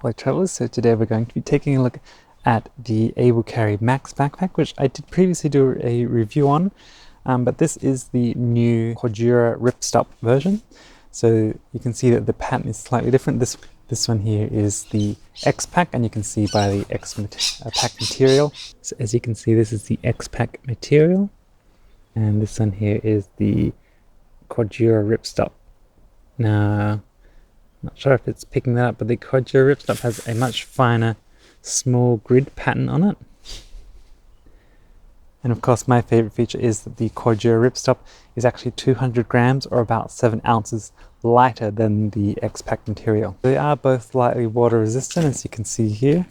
Hello travellers, so today we're going to be taking a look at the Able Carry Max backpack, which I did previously do a review on, but this is the new Cordura Ripstop version. So you can see that the pattern is slightly different. This one here is the X-Pac, and you can see by the X-Pac material. So as you can see, this is the X-Pac material, and this one here is the Cordura Ripstop. Now, not sure if it's picking that up, but the Cordura Ripstop has a much finer, small grid pattern on it. And of course, my favorite feature is that the Cordura Ripstop is actually 200 grams or about 7 ounces lighter than the X-Pac material. They are both slightly water resistant, as you can see here.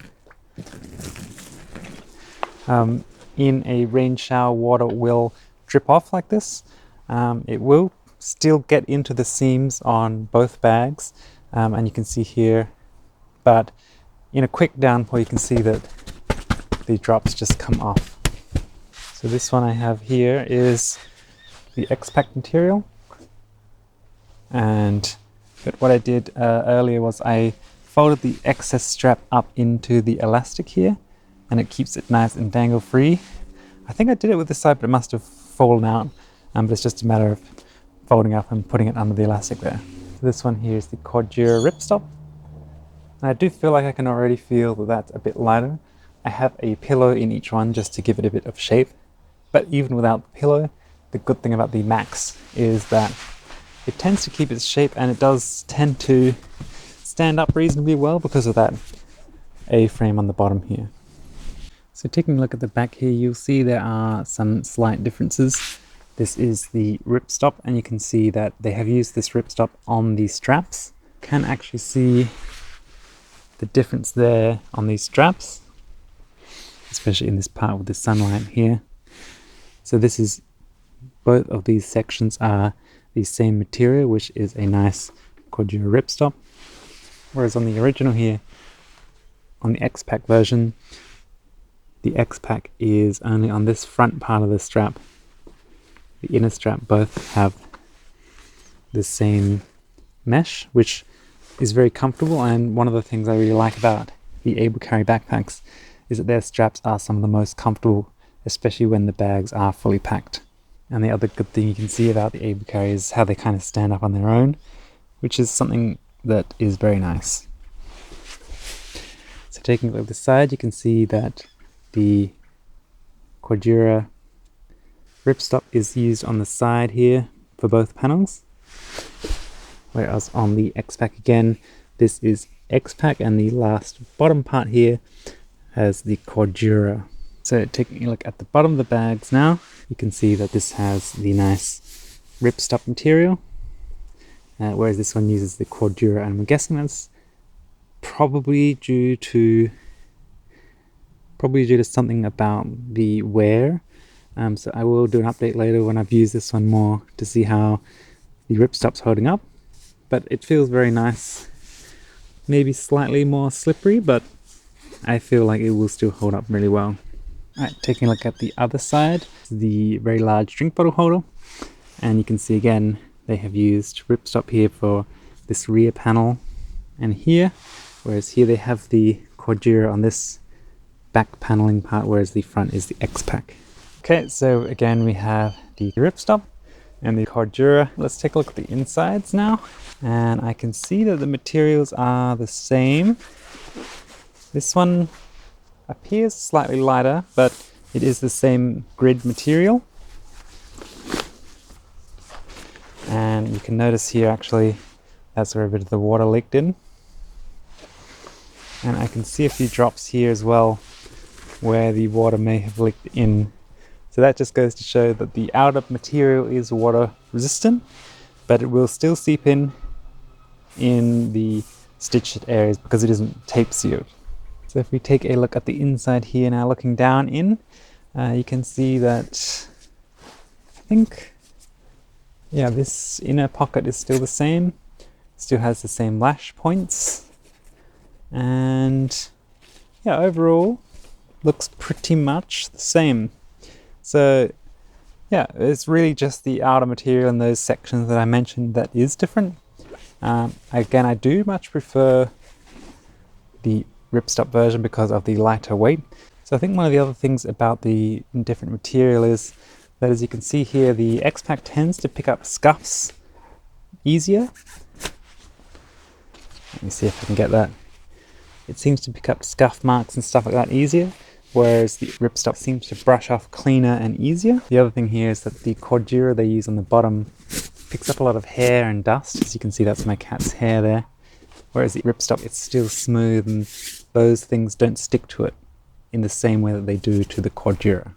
In a rain shower, water will drip off like this. It will still get into the seams on both bags. And you can see here, but in a quick downpour you can see that the drops just come off. So this one I have here is the X-Pac material, but what I did earlier was I folded the excess strap up into the elastic here, and it keeps it nice and dangle free. I think I did it with this side, but it must have fallen out, but it's just a matter of folding up and putting it under the elastic there. This one here is the Cordura Ripstop. I do feel like I can already feel that that's a bit lighter. I have a pillow in each one just to give it a bit of shape. But even without the pillow, the good thing about the Max is that it tends to keep its shape, and it does tend to stand up reasonably well because of that A-frame on the bottom here. So taking a look at the back here, you'll see there are some slight differences. This is the ripstop, and you can see that they have used this ripstop on the straps. You can actually see the difference there on these straps, especially in this part with the sunlight here. So this is, both of these sections are the same material, which is a nice Cordura ripstop. Whereas on the original here, on the X-Pac version, the X-Pac is only on this front part of the strap. The inner strap both have the same mesh, which is very comfortable, and one of the things I really like about the Able Carry backpacks is that their straps are some of the most comfortable, especially when the bags are fully packed. And the other good thing you can see about the Able Carry is how they kind of stand up on their own, which is something that is very nice. So taking a look at the side, you can see that the Cordura Ripstop is used on the side here for both panels, whereas on the X-Pac again, this is X-Pac, and the last bottom part here has the Cordura. So taking a look at the bottom of the bags now, you can see that this has the nice Ripstop material, whereas this one uses the Cordura, and I'm guessing that's probably due to something about the wear. So I will do an update later when I've used this one more to see how the ripstop's holding up. But it feels very nice. Maybe slightly more slippery, but I feel like it will still hold up really well. Alright, taking a look at the other side, the very large drink bottle holder. And you can see again, they have used ripstop here for this rear panel and here. Whereas here they have the Cordura on this back paneling part, whereas the front is the X-Pac. Okay, so again we have the ripstop and the Cordura. Let's take a look at the insides now. And I can see that the materials are the same. This one appears slightly lighter, but it is the same grid material. And you can notice here actually that's where a bit of the water leaked in. And I can see a few drops here as well where the water may have leaked in. So that just goes to show that the outer material is water resistant, but it will still seep in the stitched areas because it isn't tape sealed. So if we take a look at the inside here now, looking down in, you can see that I think, yeah, this inner pocket is still the same, still has the same lash points, and yeah, overall looks pretty much the same. So yeah, it's really just the outer material in those sections that I mentioned that is different. Again, I do much prefer the Ripstop version because of the lighter weight. So I think one of the other things about the different material is that, as you can see here, the X-Pac tends to pick up scuffs easier. Let me see if I can get that. It seems to pick up scuff marks and stuff like that easier, whereas the Ripstop seems to brush off cleaner and easier. The other thing here is that the Cordura they use on the bottom picks up a lot of hair and dust. As you can see, that's my cat's hair there. Whereas the Ripstop, it's still smooth and those things don't stick to it in the same way that they do to the Cordura.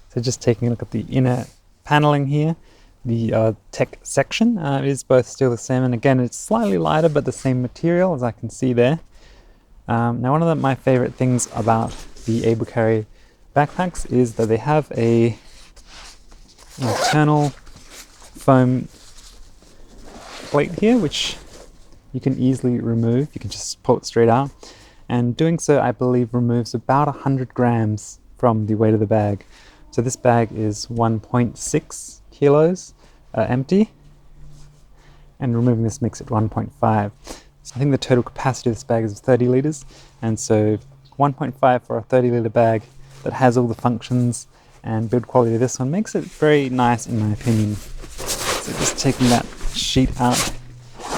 So just taking a look at the inner paneling here, the tech section is both still the same, and again it's slightly lighter but the same material, as I can see there. Now one of my favorite things about the Able Carry backpacks is that they have an internal foam plate here, which you can easily remove. You can just pull it straight out, and doing so I believe removes about 100 grams from the weight of the bag. So this bag is 1.6 kilos empty, and removing this makes it 1.5. So I think the total capacity of this bag is 30 litres, and so 1.5 for a 30-litre bag that has all the functions and build quality of this one makes it very nice in my opinion. So just taking that sheet out,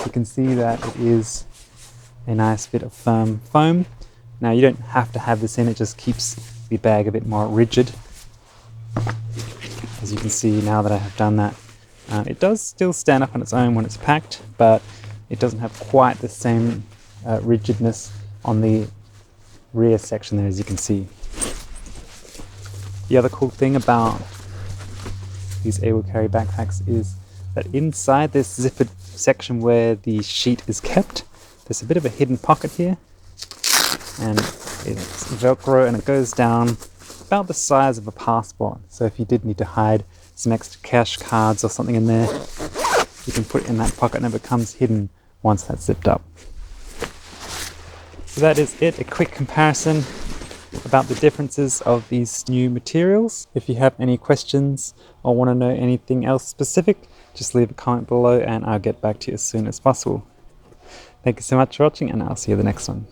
you can see that it is a nice bit of firm foam. Now you don't have to have this in, it just keeps the bag a bit more rigid. As you can see now that I have done that, it does still stand up on its own when it's packed, but it doesn't have quite the same rigidness on the rear section there, as you can see. The other cool thing about these Able Carry backpacks is that inside this zippered section where the sheet is kept, there's a bit of a hidden pocket here, and it's Velcro and it goes down about the size of a passport. So if you did need to hide some extra cash cards or something in there, you can put it in that pocket and it becomes hidden once that's zipped up. So that is it, a quick comparison about the differences of these new materials. If you have any questions or want to know anything else specific, just leave a comment below and I'll get back to you as soon as possible. Thank you so much for watching, and I'll see you in the next one.